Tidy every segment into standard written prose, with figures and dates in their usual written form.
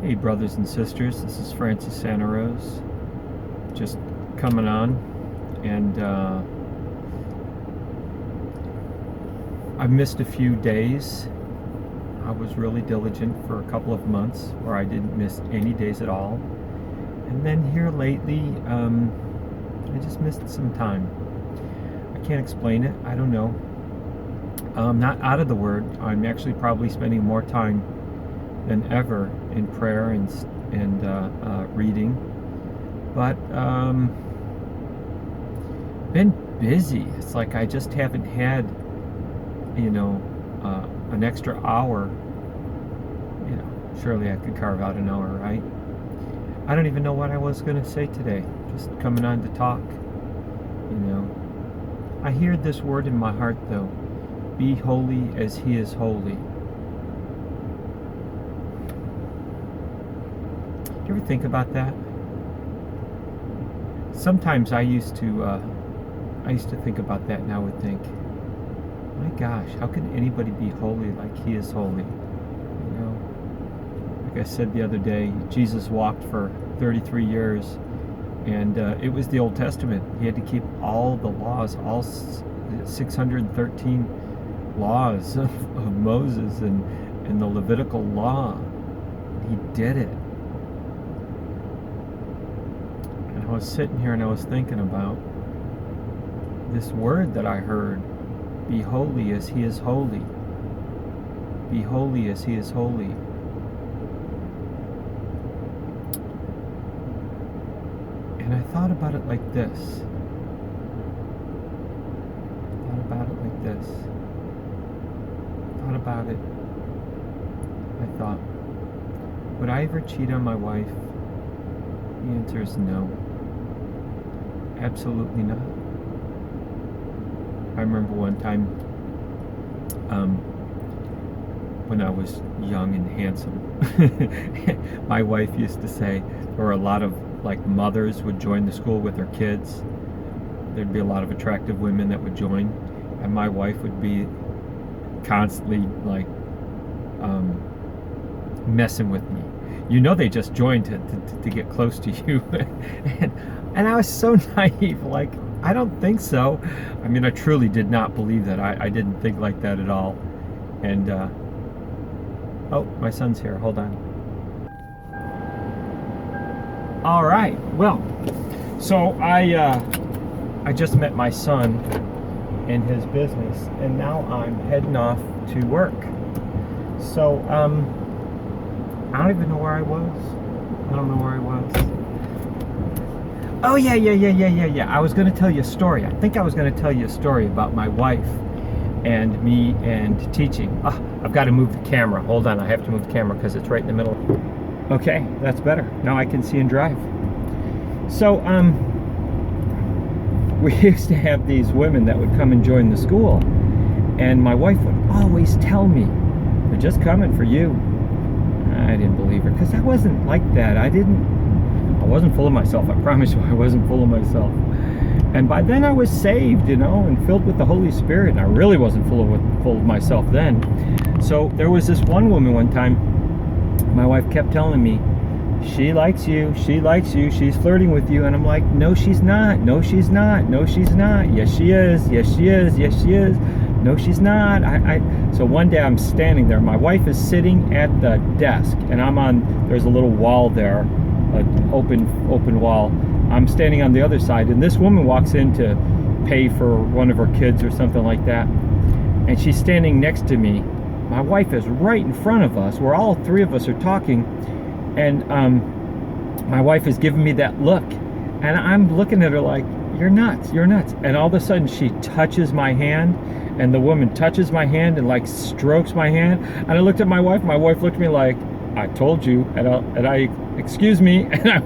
Hey brothers and sisters, this is Francis Santa Rose, just coming on, and I've missed a few days. I was really diligent for a couple of months where I didn't miss any days at all, and then here lately I just missed some time. I can't explain it, I don't know. I'm not out of the Word. I'm actually probably spending more time than ever in prayer and reading, but been busy. It's like I just haven't had, an extra hour. Surely I could carve out an hour, right? I don't even know what I was going to say today. Just coming on to talk. I hear this word in my heart though: be holy as He is holy. You ever think about that? Sometimes I used to think about that, and I would think, my gosh, how can anybody be holy like He is holy? Like I said the other day, Jesus walked for 33 years, and it was the Old Testament. He had to keep all the laws, all 613 laws of Moses and the Levitical law. He did it. I was sitting here and I was thinking about this word that I heard: be holy as He is holy. Be holy as He is holy. And I thought about it like this. I thought, would I ever cheat on my wife? The answer is no. Absolutely not. I remember one time when I was young and handsome, my wife used to say there were a lot of mothers would join the school with their kids. There'd be a lot of attractive women that would join, and my wife would be constantly messing with me. They just joined to get close to you. and I was so naive, I don't think so. I mean, I truly did not believe that. I didn't think like that at all. And oh, my son's here, hold on. All right, well, so I just met my son in his business, and now I'm heading off to work. So I don't even know where I was. Oh, yeah. I was going to tell you a story. I think I was going to tell you a story about my wife and me and teaching. I've got to move the camera. Hold on, I have to move the camera because it's right in the middle. Okay, that's better. Now I can see and drive. So, we used to have these women that would come and join the school, and my wife would always tell me, they're just coming for you. I didn't believe her, because I wasn't like that. I wasn't full of myself. I promise you, I wasn't full of myself. And by then I was saved, and filled with the Holy Spirit. And I really wasn't full of myself then. So there was this one woman one time, my wife kept telling me, she likes you, she's flirting with you. And I'm like, no, she's not. Yes, she is. No, she's not. So one day I'm standing there. My wife is sitting at the desk, and there's a little wall there, an open wall. I'm standing on the other side, and this woman walks in to pay for one of her kids or something like that. And she's standing next to me. My wife is right in front of us, where all three of us are talking. And my wife is giving me that look. And I'm looking at her like, you're nuts. And all of a sudden she touches my hand, and the woman touches my hand and strokes my hand. And I looked at my wife looked at me like, I told you. And I excuse me, and I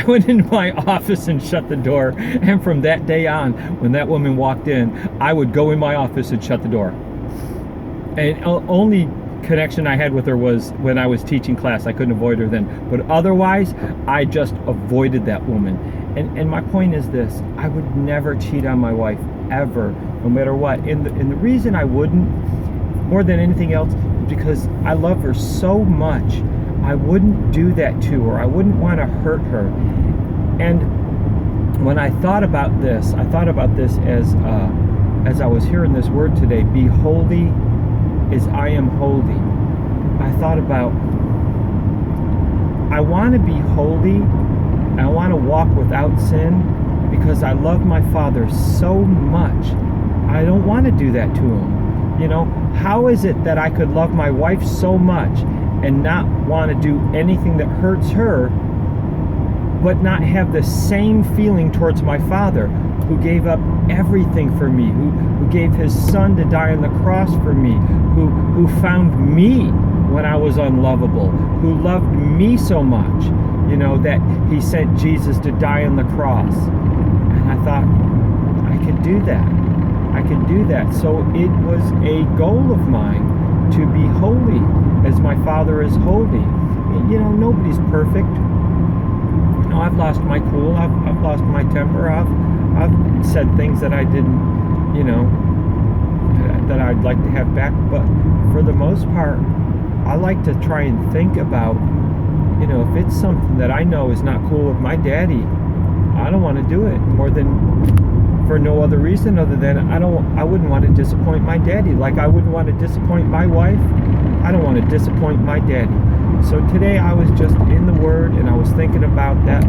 went into my office and shut the door. And from that day on, when that woman walked in, I would go in my office and shut the door. And only connection I had with her was when I was teaching class. I couldn't avoid her then, but otherwise I just avoided that woman. And my point is this: I would never cheat on my wife, ever, no matter what. And the reason I wouldn't, more than anything else, is because I love her so much. I wouldn't do that to her. I wouldn't want to hurt her. And when I thought about this as I was hearing this word today, be holy as I am holy. I thought about, I want to be holy. I want to walk without sin because I love my Father so much. I don't want to do that to him. You know, how is it that I could love my wife so much and not want to do anything that hurts her, but not have the same feeling towards my Father, who gave up everything for me, who gave his Son to die on the cross for me, who found me when I was unlovable, who loved me so much, you know, that he sent Jesus to die on the cross. And I thought, I could do that. I can do that. So it was a goal of mine to be holy as my Father is holy. You know, nobody's perfect. You know, I've lost my cool. I've lost my temper. I've said things that I didn't, you know, that I'd like to have back. But for the most part, I like to try and think about, you know, if it's something that I know is not cool with my daddy, I don't want to do it more than for no other reason other than I wouldn't want to disappoint my daddy. Like I wouldn't want to disappoint my wife. I don't want to disappoint my daddy. So today I was just in the Word and I was thinking about that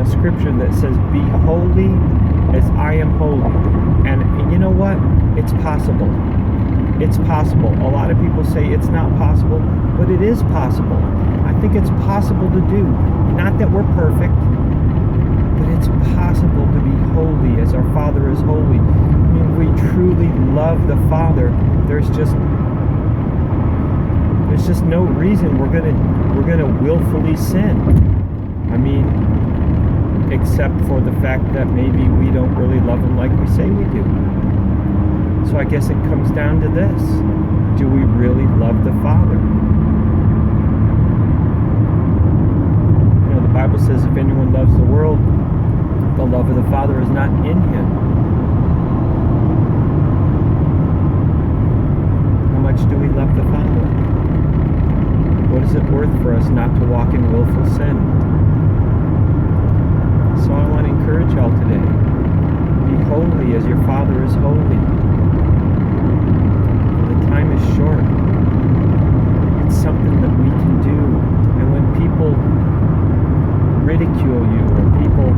scripture that says, be holy as I am holy. And you know what? It's possible. It's possible. A lot of people say it's not possible, but it is possible. I think it's possible to do. Not that we're perfect, but it's possible to be holy as our Father is holy. I mean, we truly love the Father. There's just no reason we're gonna willfully sin. I mean, except for the fact that maybe we don't really love him like we say we do. So I guess it comes down to this. Do we really love the Father? You know, the Bible says if anyone loves the world, the love of the Father is not in him. How much do we love the Father? What is it worth for us not to walk in willful sin? So I want to encourage y'all today. Be holy as your Father is holy. The time is short. It's something that we can do. And when people ridicule you, or people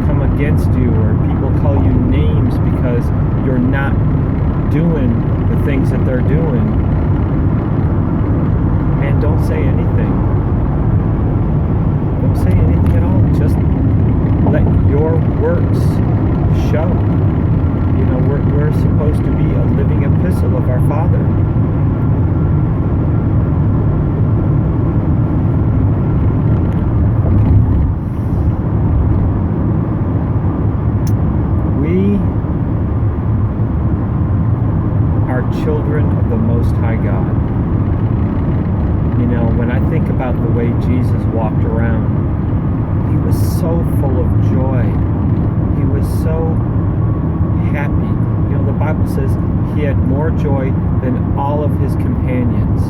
come against you, or people call you names because you're not doing the things that they're doing, man, don't say anything. Don't say anything at all. Just let your works show. You know, we're supposed to be a living epistle of our Father. We are children of the Most High God. You know, when I think about the way Jesus walked around, he was so full of joy. He was so happy. You know, the Bible says he had more joy than all of his companions.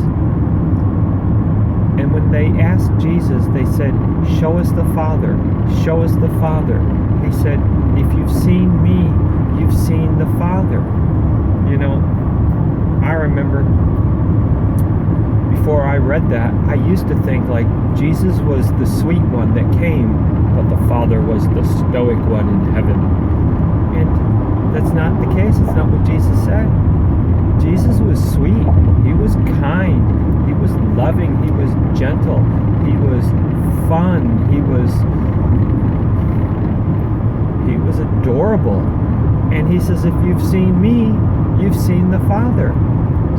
And when they asked Jesus, they said, show us the Father. Show us the Father. He said, if you've seen me, you've seen the Father. You know, I remember before I read that, I used to think like Jesus was the sweet one that came, but the Father was the stoic one in heaven. And that's not the case. It's not what Jesus said. Jesus was sweet. He was kind. He was loving. He was gentle. He was fun. He was adorable. And he says, if you've seen me, you've seen the Father.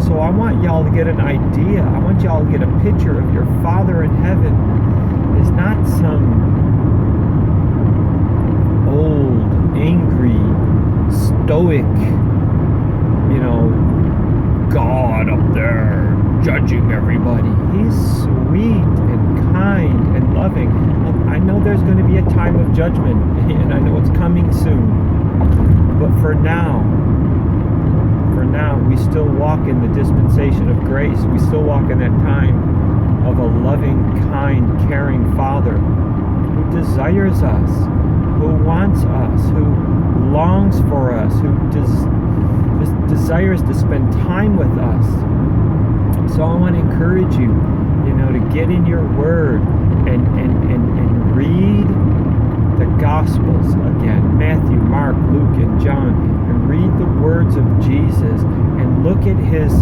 So I want y'all to get an idea. I want y'all to get a picture of your Father in heaven. It's not some old, angry, stoic, you know, God up there judging everybody. He's sweet and kind and loving. Look, I know there's going to be a time of judgment, and I know it's coming soon. But for now, we still walk in the dispensation of grace. We still walk in that time of a loving, kind, caring Father who desires us, who wants us, who longs for us, who just desires to spend time with us. So I want to encourage you, to get in your Word and read the Gospels again, Matthew, Mark, Luke, and John, and read the words of Jesus and look at his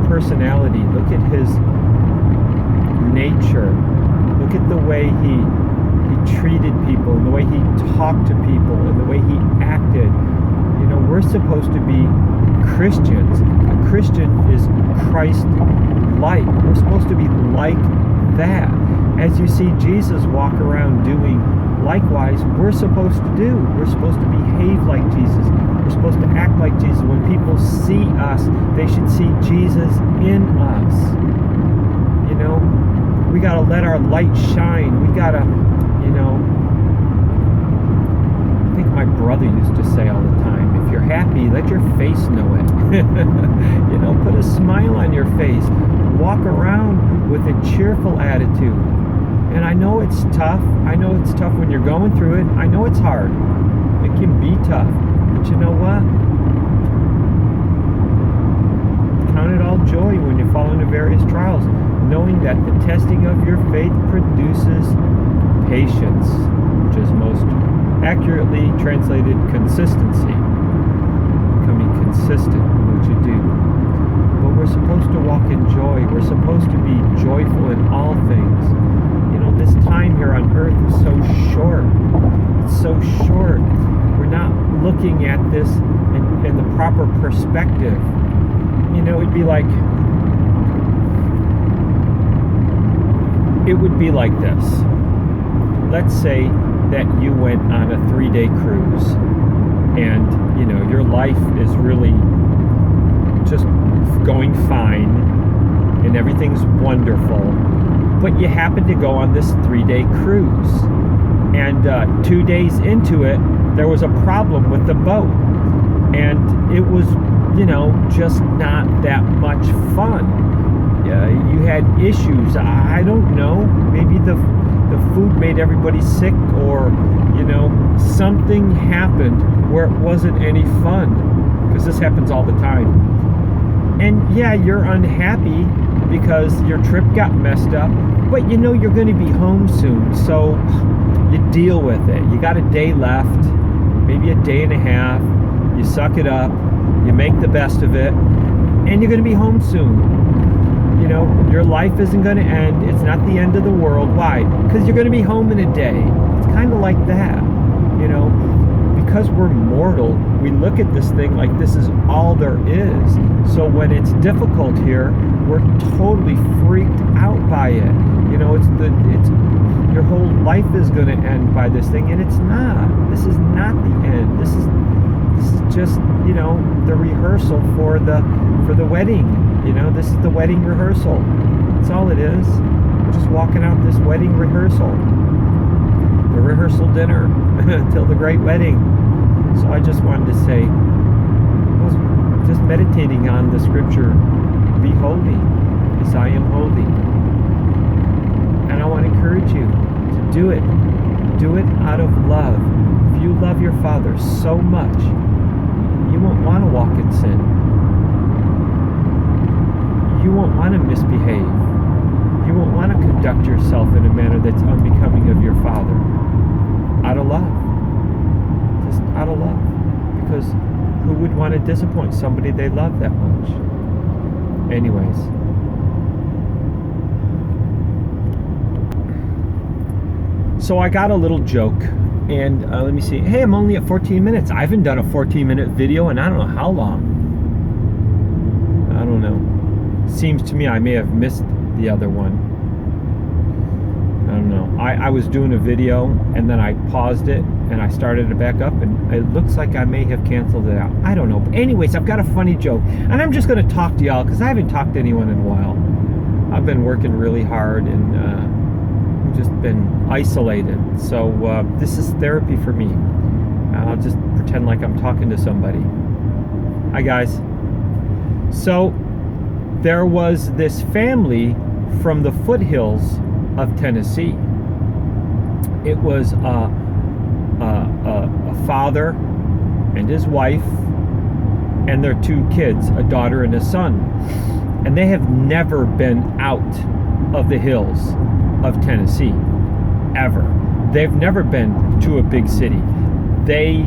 personality, look at his nature, look at the way he treated people, and the way he talked to people, and the way he acted. We're supposed to be Christians. A Christian is Christ-like. We're supposed to be like that. As you see Jesus walk around doing, likewise, we're supposed to do. We're supposed to behave like Jesus. We're supposed to act like Jesus. When people see us, they should see Jesus in us. We got to let our light shine. We got to, I think my brother used to say all the time, if you're happy, let your face know it. Put a smile on your face. Walk around with a cheerful attitude. And I know it's tough. I know it's tough when you're going through it. I know it's hard. It can be tough. But you know what? Count it all joy when you fall into various trials, knowing that the testing of your faith produces patience, which is most accurately translated consistency. Becoming consistent in what you do. But we're supposed to walk in joy. We're supposed to be joyful in all things. This time here on earth is so short. It's so short. We're not looking at this in the proper perspective. It would be like this. Let's say that you went on a 3-day cruise and, your life is really just going fine and everything's wonderful, but you happen to go on this 3-day cruise, and 2 days into it, there was a problem with the boat, and it was, just not that much fun. You had issues. I don't know. Maybe the food made everybody sick, or something happened where it wasn't any fun, because this happens all the time. And yeah, you're unhappy because your trip got messed up, but you're going to be home soon, so you deal with it. You got a day left, maybe a day and a half. You suck it up, you make the best of it, and you're going to be home soon. Your life isn't going to end. It's not the end of the world. Why? Because you're going to be home in a day. It's kind of like that. Because we're mortal, we look at this thing like this is all there is. So when it's difficult here, we're totally freaked out by it. It's your whole life is going to end by this thing, and it's not. This is not the end. This is just the rehearsal for the wedding. This is the wedding rehearsal. That's all it is. We're just walking out this wedding rehearsal, the rehearsal dinner until the great wedding. So I just wanted to say, I was just meditating on the scripture, be holy as I am holy. And I want to encourage you to do it. Do it out of love. If you love your Father so much, you won't want to walk in sin. You won't want to misbehave. You won't want to conduct yourself in a manner that's unbecoming of your Father. Out of love. Just out of love. Because who would want to disappoint somebody they love that much? Anyways. So I got a little joke. And let me see. Hey, I'm only at 14 minutes. I haven't done a 14-minute video in I don't know how long. I don't know. Seems to me I may have missed the other one. I don't know. I was doing a video and then I paused it and I started it back up, and it looks like I may have canceled it out. I don't know. But anyways, I've got a funny joke, and I'm just going to talk to y'all because I haven't talked to anyone in a while. I've been working really hard and just been isolated. So this is therapy for me. I'll just pretend like I'm talking to somebody. Hi guys. So there was this family from the foothills of Tennessee. It was a father and his wife and their 2 kids, a daughter and a son. And they have never been out of the hills of Tennessee, ever. They've never been to a big city. They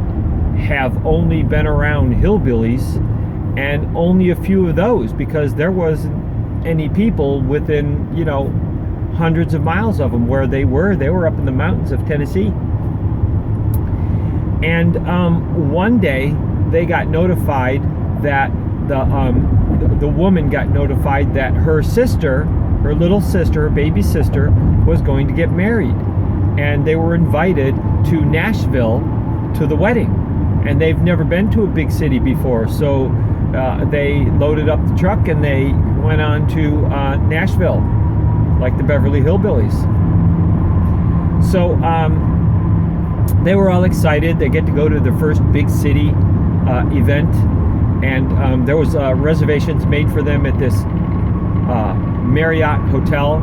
have only been around hillbillies, and only a few of those, because there wasn't any people within, hundreds of miles of them where they were. They were up in the mountains of Tennessee. And one day they got notified that the woman got notified that her sister, her little sister, her baby sister, was going to get married. And they were invited to Nashville to the wedding. And they've never been to a big city before. So they loaded up the truck and they went on to Nashville, like the Beverly Hillbillies. So they were all excited. They get to go to the first big city event. And there was reservations made for them at this Marriott hotel.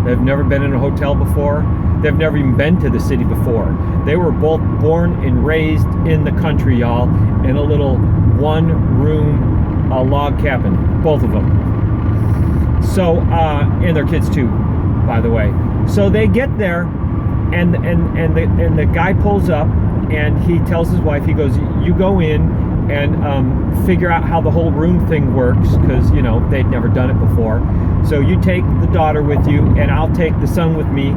They've never been in a hotel before. They've never even been to the city before. They were both born and raised in the country, y'all, in a little 1-room log cabin, both of them. So, and their kids too, by the way. So they get there, and the guy pulls up, and he tells his wife, he goes, "You go in and figure out how the whole room thing works," because they'd never done it before. So you take the daughter with you, and I'll take the son with me,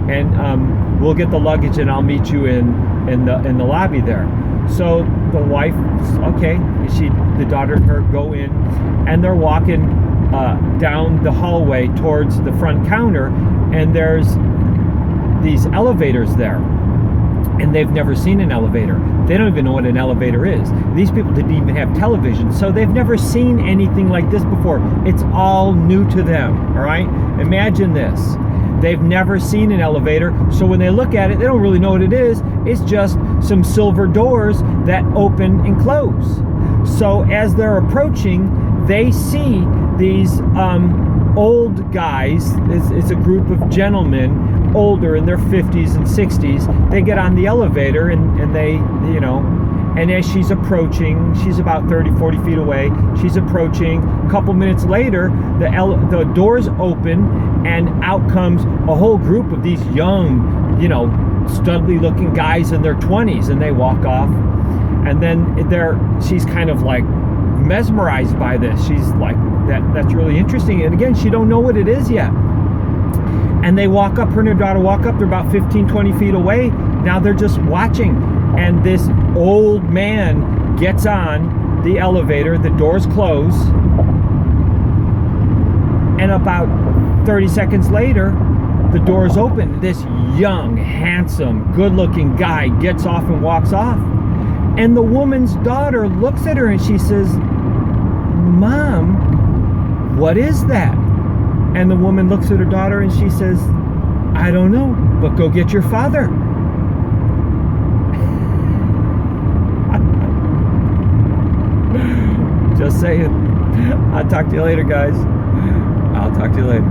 and we'll get the luggage, and I'll meet you in the lobby there. So the wife, okay, the daughter and her go in, and they're walking down the hallway towards the front counter, and there's these elevators there. And they've never seen an elevator. They don't even know what an elevator is. These people didn't even have television, so they've never seen anything like this before. It's all new to them, all right? Imagine this. They've never seen an elevator, so when they look at it, they don't really know what it is. It's just some silver doors that open and close. So as they're approaching, they see these old guys. It's a group of gentlemen, older, in their 50s and 60s. They get on the elevator, and they, and as she's approaching, she's about 30-40 feet away, she's approaching. A couple minutes later, the doors open, and out comes a whole group of these young, studly looking guys in their 20s, and they walk off. And then she's kind of like mesmerized by this. She's like, that's really interesting. And again, she don't know what it is yet. And they walk up, her and her daughter walk up, they're about 15-20 feet away. Now they're just watching. And this old man gets on the elevator, the doors close, and about 30 seconds later, the doors open. This young, handsome, good-looking guy gets off and walks off. And the woman's daughter looks at her and she says, "Mom, what is that?" And the woman looks at her daughter and she says, "I don't know, but go get your father." Just saying. I'll talk to you later, guys. I'll talk to you later.